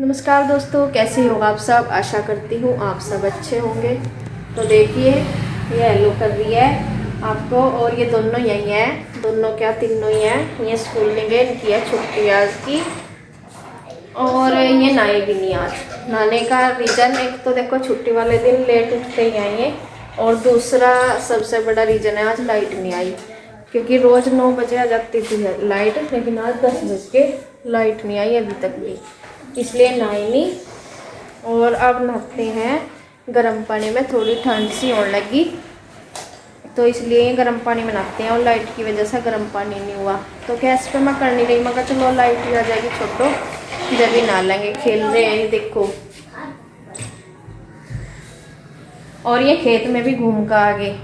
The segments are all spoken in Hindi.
नमस्कार दोस्तों, कैसे हो आप सब। आशा करती हूँ आप सब अच्छे होंगे। तो देखिए ये येलो कर रही है आपको, और ये दोनों यही हैं, दोनों क्या तीनों ही हैं। ये स्कूल नहीं गए, इनकी है छुट्टी आज की। और ये नहाए भी नहीं आज। नहाने का रीज़न एक तो देखो छुट्टी वाले दिन लेट उठते ही आएंगे, और दूसरा सबसे बड़ा रीज़न है आज लाइट नहीं आई। क्योंकि रोज़ 9 बजे आ जाती थी लाइट, लेकिन आज 10 बज के लाइट नहीं आई अभी तक भी, इसलिए नहाई नहीं। और अब नहाते हैं गर्म पानी में, थोड़ी ठंड सी होने लगी तो इसलिए गर्म पानी में नहाते हैं। और लाइट की वजह से गर्म पानी नहीं हुआ तो गैस पे मैं कर नहीं रही। मैं कहा चलो लाइट ही आ जाएगी छोटो, जब भी नहा लेंगे। खेल रहे हैं ये देखो, और ये खेत में भी घूम कर आ गए।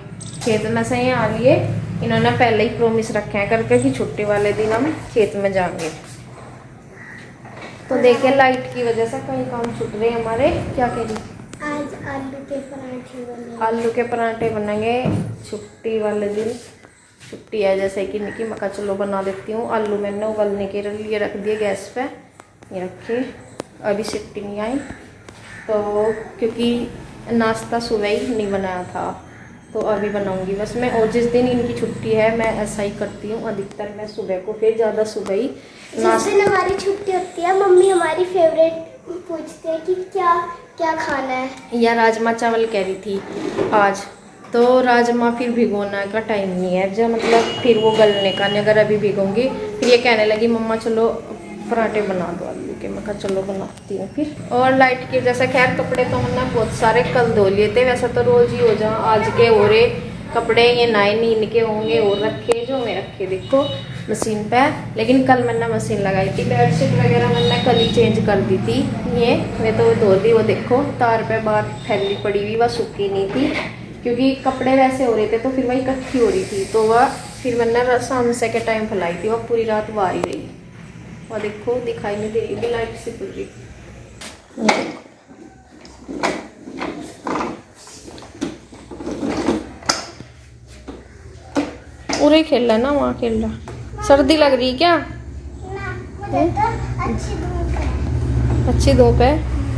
खेत में से ये आ लिए, इन्होंने पहले ही प्रॉमिस रखे हैं करके कि छुट्टी वाले दिन हम खेत में जाएंगे। तो देखिए लाइट की वजह से कई काम छूट रहे हैं हमारे। क्या कह रही? आज आलू के पराठे बनेंगे। आलू के पराठे बनेंगे छुट्टी वाले दिन। छुट्टी है जैसे कि निकी, मैं कहा चलो बना देती हूँ। आलू मैंने उबलने के लिए रख दिए गैस पे, ये रखे, अभी सीटी नहीं आई। तो क्योंकि नाश्ता सुबह ही नहीं बनाया था तो अभी बनाऊंगी बस मैं। और जिस दिन इनकी छुट्टी है मैं ऐसा ही करती हूँ, अधिकतर मैं सुबह को, फिर ज़्यादा सुबह ही जिस दिन हमारी छुट्टी होती है मम्मी हमारी फेवरेट पूछते हैं कि क्या क्या खाना है। या राजमा चावल कह रही थी आज, तो राजमा फिर भिगोना का टाइम नहीं है, जो मतलब फिर वो गलने का नहीं। अगर अभी भिगोंगी फिर ये कहने लगी मम्मा चलो पराठे बना दो आलू के। मैं कहा चलो बनाती हूँ फिर। और लाइट की जैसे खैर कपड़े तो हमने बहुत सारे कल धो लिए थे, वैसे तो रोज़ ही हो जा। आज के हो रहे कपड़े ये नए नींद के होंगे और रखे, जो मैं रखे देखो मशीन पे। लेकिन कल मैंने मशीन लगाई थी, बेडशीट वगैरह मैंने कल ही चेंज कर दी थी। ये मैं तो धो दी, वो देखो तार पे बाहर फैली पड़ी हुई, वह सूखी नहीं थी क्योंकि कपड़े वैसे हो रहे थे तो फिर वही इकट्ठी हो रही थी। तो वह फिर मैंने शाम से के टाइम फैलाई थी, वह पूरी रात बाहर ही रही। और देखो दिखाई नहीं दे रही भी, लाइट से खुल रही। उरे खेल रहा ना, वहाँ खेल रहा। सर्दी लग रही क्या? अच्छी धूप है।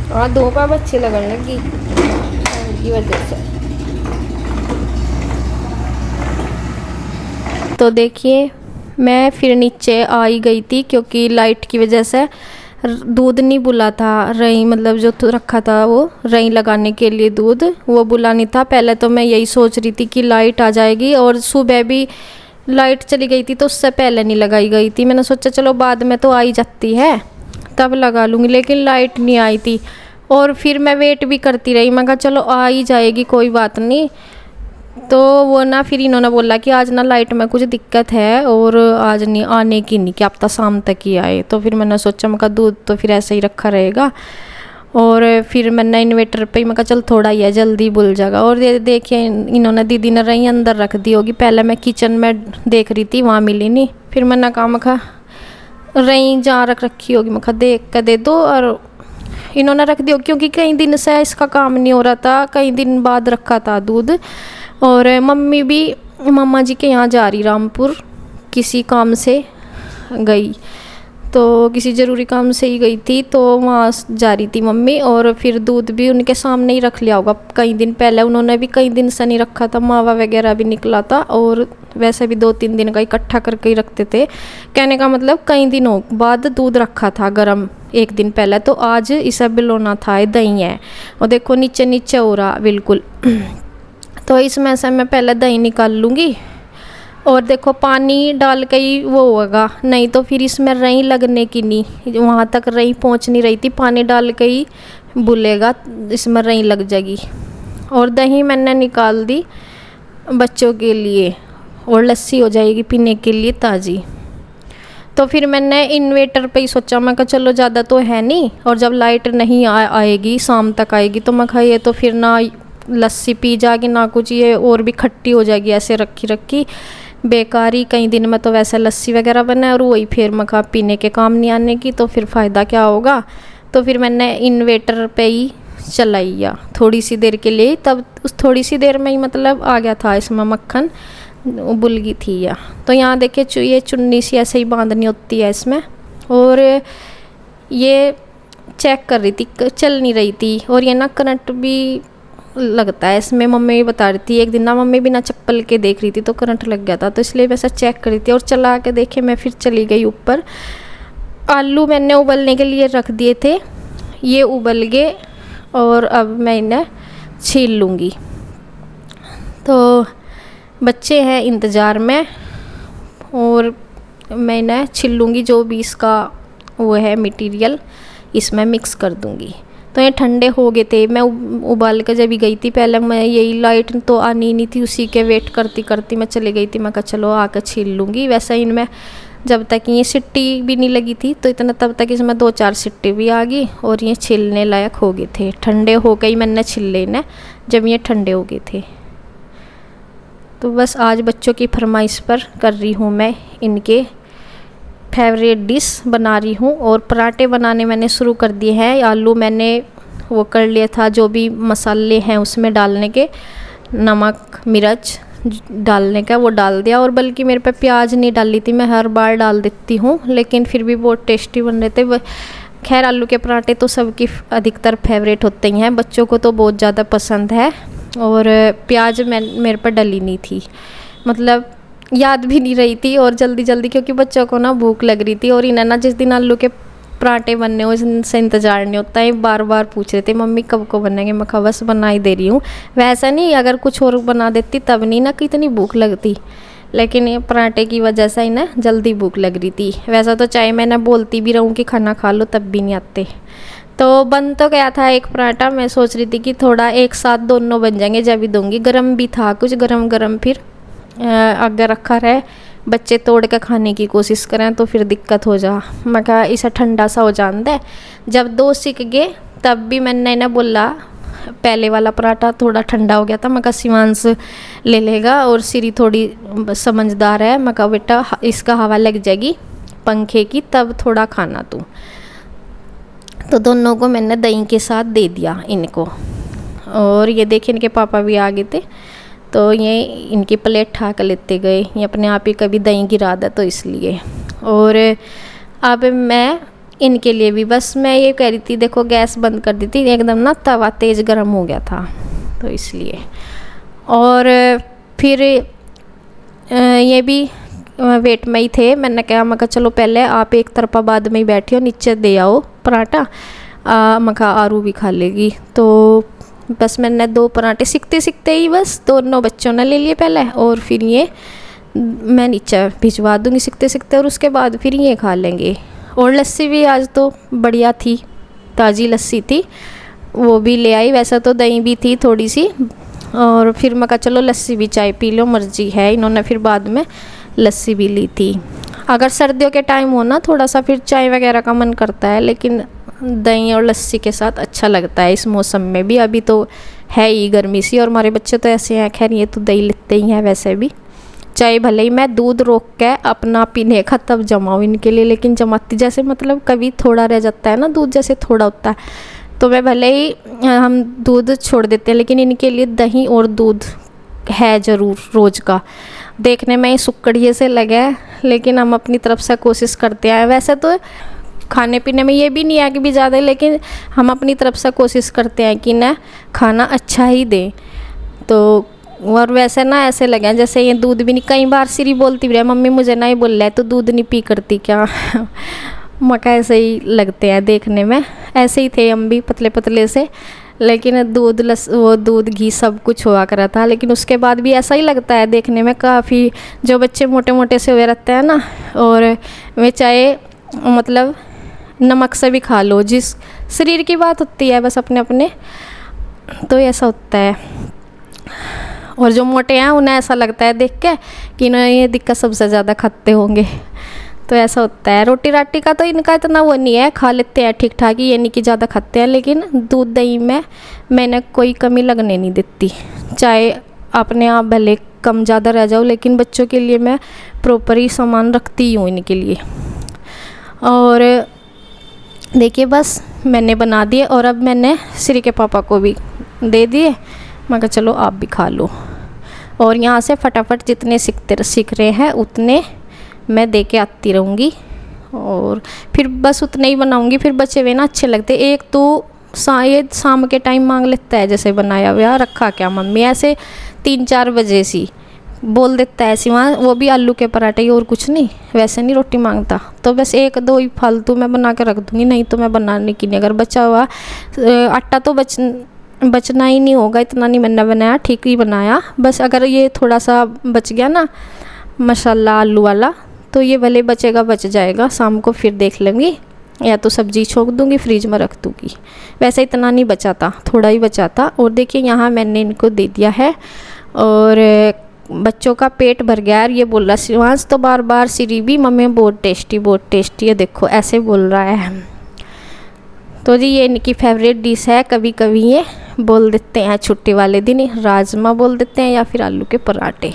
हाँ धूप अब अच्छी लगने लगी की वजह से। तो देखिए मैं फिर नीचे आ ही गई थी क्योंकि लाइट की वजह से दूध नहीं बुला था। रई मतलब जो रखा था वो रई लगाने के लिए दूध, वो बुला नहीं था। पहले तो मैं यही सोच रही थी कि लाइट आ जाएगी, और सुबह भी लाइट चली गई थी तो उससे पहले नहीं लगाई गई थी। मैंने सोचा चलो बाद में तो आ ही जाती है तब लगा लूँगी, लेकिन लाइट नहीं आई थी। और फिर मैं वेट भी करती रही, मैं कहा चलो आ ही जाएगी कोई बात नहीं। तो वो ना फिर इन्होंने बोला कि आज ना लाइट में कुछ दिक्कत है और आज नहीं आने की, नहीं कि अब तक शाम तक ही आए। तो फिर मैंने सोचा, मैं कहा दूध तो फिर ऐसे ही रखा रहेगा। और फिर मैंने इन्वेटर पे ही, मैं कहा चल थोड़ा ही है जल्दी भूल जाएगा। और ये देखिए इन्होंने दीदी ने रही अंदर रख दी होगी। पहले मैं किचन में देख रही थी, वहाँ मिली नहीं। फिर मैंने कहा मैं कहा रही जहाँ रखी होगी, मैं कहा देख कर दे दो। और इन्होंने रख दी होगी क्योंकि कई दिन से इसका काम नहीं हो रहा था, कई दिन बाद रखा था दूध। और मम्मी भी मम्मा जी के यहाँ जा रही रामपुर, किसी काम से गई, तो किसी ज़रूरी काम से ही गई थी, तो वहाँ जा रही थी मम्मी। और फिर दूध भी उनके सामने ही रख लिया होगा कई दिन पहले। उन्होंने भी कई दिन से नहीं रखा था, मावा वगैरह भी निकला था, और वैसे भी 2-3 दिन का इकट्ठा करके ही रखते थे। कहने का मतलब कई दिनों बाद दूध रखा था गरम एक दिन पहले। तो आज इसे बिलोना था, दही है और देखो नीचे नीचे हो रहा बिल्कुल। तो इसमें से मैं पहले दही निकाल लूँगी, और देखो पानी डाल के ही वो होगा, नहीं तो फिर इसमें रई लगने की नहीं, वहाँ तक रई पहुँच नहीं रही थी। पानी डाल के ही बुलेगा, इसमें रई लग जाएगी। और दही मैंने निकाल दी बच्चों के लिए, और लस्सी हो जाएगी पीने के लिए ताज़ी। तो फिर मैंने इन्वेटर पे ही सोचा, मैं कहा चलो ज़्यादा तो है नहीं, और जब लाइट नहीं आएगी शाम तक आएगी तो मैं कहा ये तो फिर ना लस्सी पी जाएगी ना कुछ, ये और भी खट्टी हो जाएगी ऐसे रखी रखी बेकारी। कई दिन में तो वैसे लस्सी वगैरह बना और वही फिर मैं कहा पीने के काम नहीं आने की, तो फिर फ़ायदा क्या होगा। तो फिर मैंने इन्वेटर पे ही चलाइया थोड़ी सी देर के लिए, तब उस थोड़ी सी देर में ही मतलब आ गया था इसमें मक्खन, उबल गई थी या। तो यहाँ देखिए ये चुन्नी सी ऐसे ही बांधनी होती है इसमें। और ये चेक कर रही थी, चल नहीं रही थी। और ये ना करंट भी लगता है इसमें, मम्मी भी बता रही थी। एक दिन ना मम्मी बिना चप्पल के देख रही थी तो करंट लग गया था, तो इसलिए मैं ऐसा चेक कर रही थी। और चला के देखे मैं, फिर चली गई ऊपर। आलू मैंने उबलने के लिए रख दिए थे, ये उबल गए और अब मैं इन्हें छील लूँगी। तो बच्चे हैं इंतज़ार में और मैं इन्हें छील लूँगी। जो भी इसका वो है मटेरियल इसमें मिक्स कर दूँगी। तो ये ठंडे हो गए थे, मैं उबाल कर जब भी गई थी पहले, मैं यही लाइट तो आनी नहीं थी, उसी के वेट करती करती मैं चली गई थी। मैं कहा चलो आकर छील लूँगी। वैसे इनमें जब तक ये सिट्टी भी नहीं लगी थी तो इतना, तब तक इसमें 2-4 सिट्टी भी आ गई और ये छिलने लायक हो गए थे। ठंडे हो गई, मैंने छिल लेना जब ये ठंडे हो गए थे। तो बस आज बच्चों की फरमाइश पर कर रही हूँ मैं इनके फेवरेट डिश बना रही हूँ। और पराठे बनाने मैंने शुरू कर दिए हैं। आलू मैंने वो कर लिया था, जो भी मसाले हैं उसमें डालने के, नमक मिर्च डालने का वो डाल दिया। और बल्कि मेरे पे प्याज नहीं डाली थी, मैं हर बार डाल देती हूँ, लेकिन फिर भी बहुत टेस्टी बन रहे थे। खैर आलू के पराठे तो सबकी अधिकतर फेवरेट होते ही हैं, बच्चों को तो बहुत ज़्यादा पसंद है। और प्याज मेरे पर डली नहीं थी, मतलब याद भी नहीं रही थी। और जल्दी जल्दी, क्योंकि बच्चों को ना भूख लग रही थी। और इन्हें ना जिस दिन आलू के पराठे बनने हो इनसे इंतज़ार नहीं होता है, बार बार पूछ रहे थे मम्मी कब को बनेंगे। मैं कहा बस बना ही दे रही हूँ। वैसा नहीं, अगर कुछ और बना देती तब नहीं ना कितनी भूख लगती, लेकिन ये पराठे की वजह से इन्हें जल्दी भूख लग रही थी। वैसा तो चाहे मैं ना बोलती भी रहूँ कि खाना खा लो तब भी नहीं आते। तो बन तो गया था एक पराठा, मैं सोच रही थी कि थोड़ा एक साथ दोनों बन जाएंगे जब भी दूँगी। गर्म भी था कुछ, गरम गरम फिर अगर रखा रहे, बच्चे तोड़ के खाने की कोशिश करें तो फिर दिक्कत हो जा। मैं कहा इसे ठंडा सा हो जान दे। जब 2 सीख गए तब भी मैंने ना बोला, पहले वाला पराठा थोड़ा ठंडा हो गया था। मैं कहा शिवांश ले लेगा और सिरी थोड़ी समझदार है, मैं कहा बेटा इसका हवा लग जाएगी पंखे की, तब थोड़ा खाना तू। तो दोनों को मैंने दही के साथ दे दिया इनको। और ये देखिए इनके पापा भी आ गए थे, तो ये इनकी प्लेट ठा कर लेते गए। ये अपने आप ही कभी दही गिरा दे तो इसलिए। और अब मैं इनके लिए भी, बस मैं ये कह रही थी, देखो गैस बंद कर दी थी एकदम ना, तवा तेज़ गर्म हो गया था तो इसलिए। और फिर ये भी वेट में ही थे। मैंने कहा चलो पहले आप एक तरफा बाद में ही बैठी हो, नीचे दे आओ पराठा। मैं कहा आरू भी खा लेगी। तो बस मैंने 2 पराठे सीखते सीखते ही बस दोनों बच्चों ने ले लिए पहले, और फिर ये मैं नीचे भिजवा दूँगी सीखते सीखते, और उसके बाद फिर ये खा लेंगे। और लस्सी भी आज तो बढ़िया थी, ताज़ी लस्सी थी, वो भी ले आई। वैसा तो दही भी थी थोड़ी सी, और फिर मैं कहा चलो लस्सी भी चाय पी लो, मर्जी है। इन्होंने फिर बाद में लस्सी भी ली थी। अगर सर्दियों के टाइम हो ना थोड़ा सा फिर चाय वगैरह का मन करता है, लेकिन दही और लस्सी के साथ अच्छा लगता है इस मौसम में भी। अभी तो है ही गर्मी सी, और हमारे बच्चे तो ऐसे हैं, खैर ये तो दही लेते ही हैं वैसे भी। चाय भले ही मैं दूध रोक के अपना पीने का तब जमाऊँ इनके लिए, लेकिन जमाती जैसे मतलब कभी थोड़ा रह जाता है ना, दूध जैसे थोड़ा होता है, तो मैं भले ही हम दूध छोड़ देते हैं, लेकिन इनके लिए दही और दूध है ज़रूर रोज़ का। देखने में सुक्कड़िए से लगे, लेकिन हम अपनी तरफ से कोशिश करते हैं। वैसे तो खाने पीने में ये भी नहीं है कि भी ज़्यादा, लेकिन हम अपनी तरफ से कोशिश करते हैं कि ना खाना अच्छा ही दें। तो और वैसे ना ऐसे लगे जैसे ये दूध भी नहीं, कई बार सिरी बोलती भी रहे मम्मी मुझे ना ही बोल रहा है तो दूध नहीं पी करती क्या। मका ऐसे ही लगते हैं देखने में, ऐसे ही थे हम भी पतले पतले से, लेकिन वो दूध घी सब कुछ हुआ करा था। लेकिन उसके बाद भी ऐसा ही लगता है देखने में काफ़ी, जो बच्चे मोटे मोटे से हुए रहते हैं ना, और वे चाहे मतलब नमक से भी खा लो, जिस शरीर की बात होती है बस अपने अपने, तो ऐसा होता है। और जो मोटे हैं उन्हें ऐसा लगता है देख के कि इन्हें ये दिक्कत सबसे ज़्यादा खाते होंगे, तो ऐसा होता है। रोटी राटी का तो इनका इतना वो नहीं है, खा लेते हैं ठीक ठाक ही, ये नहीं कि ज़्यादा खाते हैं, लेकिन दूध दही में मैंने कोई कमी लगने नहीं देती। चाहे अपने आप भले कम ज़्यादा रह जाओ, लेकिन बच्चों के लिए मैं प्रॉपर ही सामान रखती हूँ इनके लिए। और देखिए बस मैंने बना दिए, और अब मैंने श्री के पापा को भी दे दिए। मैं कहा चलो आप भी खा लो, और यहाँ से फटाफट जितने सीख रहे हैं उतने मैं दे के आती रहूँगी। और फिर बस उतना ही बनाऊंगी। फिर बचे हुए ना अच्छे लगते। एक तो शायद शाम के टाइम मांग लेता है जैसे बनाया हुआ रखा क्या मम्मी, ऐसे 3-4 बजे सी बोल देता है ऐसी वहाँ, वो भी आलू के पराठे ही और कुछ नहीं, वैसे नहीं रोटी मांगता। तो बस 1-2 ही फालतू मैं बना के रख दूँगी, नहीं तो मैं बनाने की नहीं। अगर बचा हुआ आटा तो बचना ही नहीं होगा, इतना नहीं मैंने बनाया, ठीक ही बनाया। बस अगर ये थोड़ा सा बच गया ना मसाला आलू वाला, तो ये भले बचेगा बच जाएगा, शाम को फिर देख लेंगी, या तो सब्जी छोंक दूंगी फ्रिज में रख दूंगी। वैसे इतना नहीं बचा था, थोड़ा ही बचा था। और देखिए यहाँ मैंने इनको दे दिया है और बच्चों का पेट भर गया। और ये बोल रहा शिवांश तो बार बार सिरी भी मम्मी बहुत टेस्टी है, देखो ऐसे बोल रहा है। तो जी ये इनकी फेवरेट डिश है। कभी कभी ये बोल देते हैं छुट्टी वाले दिन राजमा बोल देते हैं या फिर आलू के पराठे।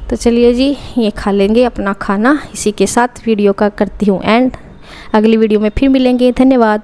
तो चलिए जी ये खा लेंगे अपना खाना। इसी के साथ वीडियो का करती हूँ एंड। अगली वीडियो में फिर मिलेंगे। धन्यवाद।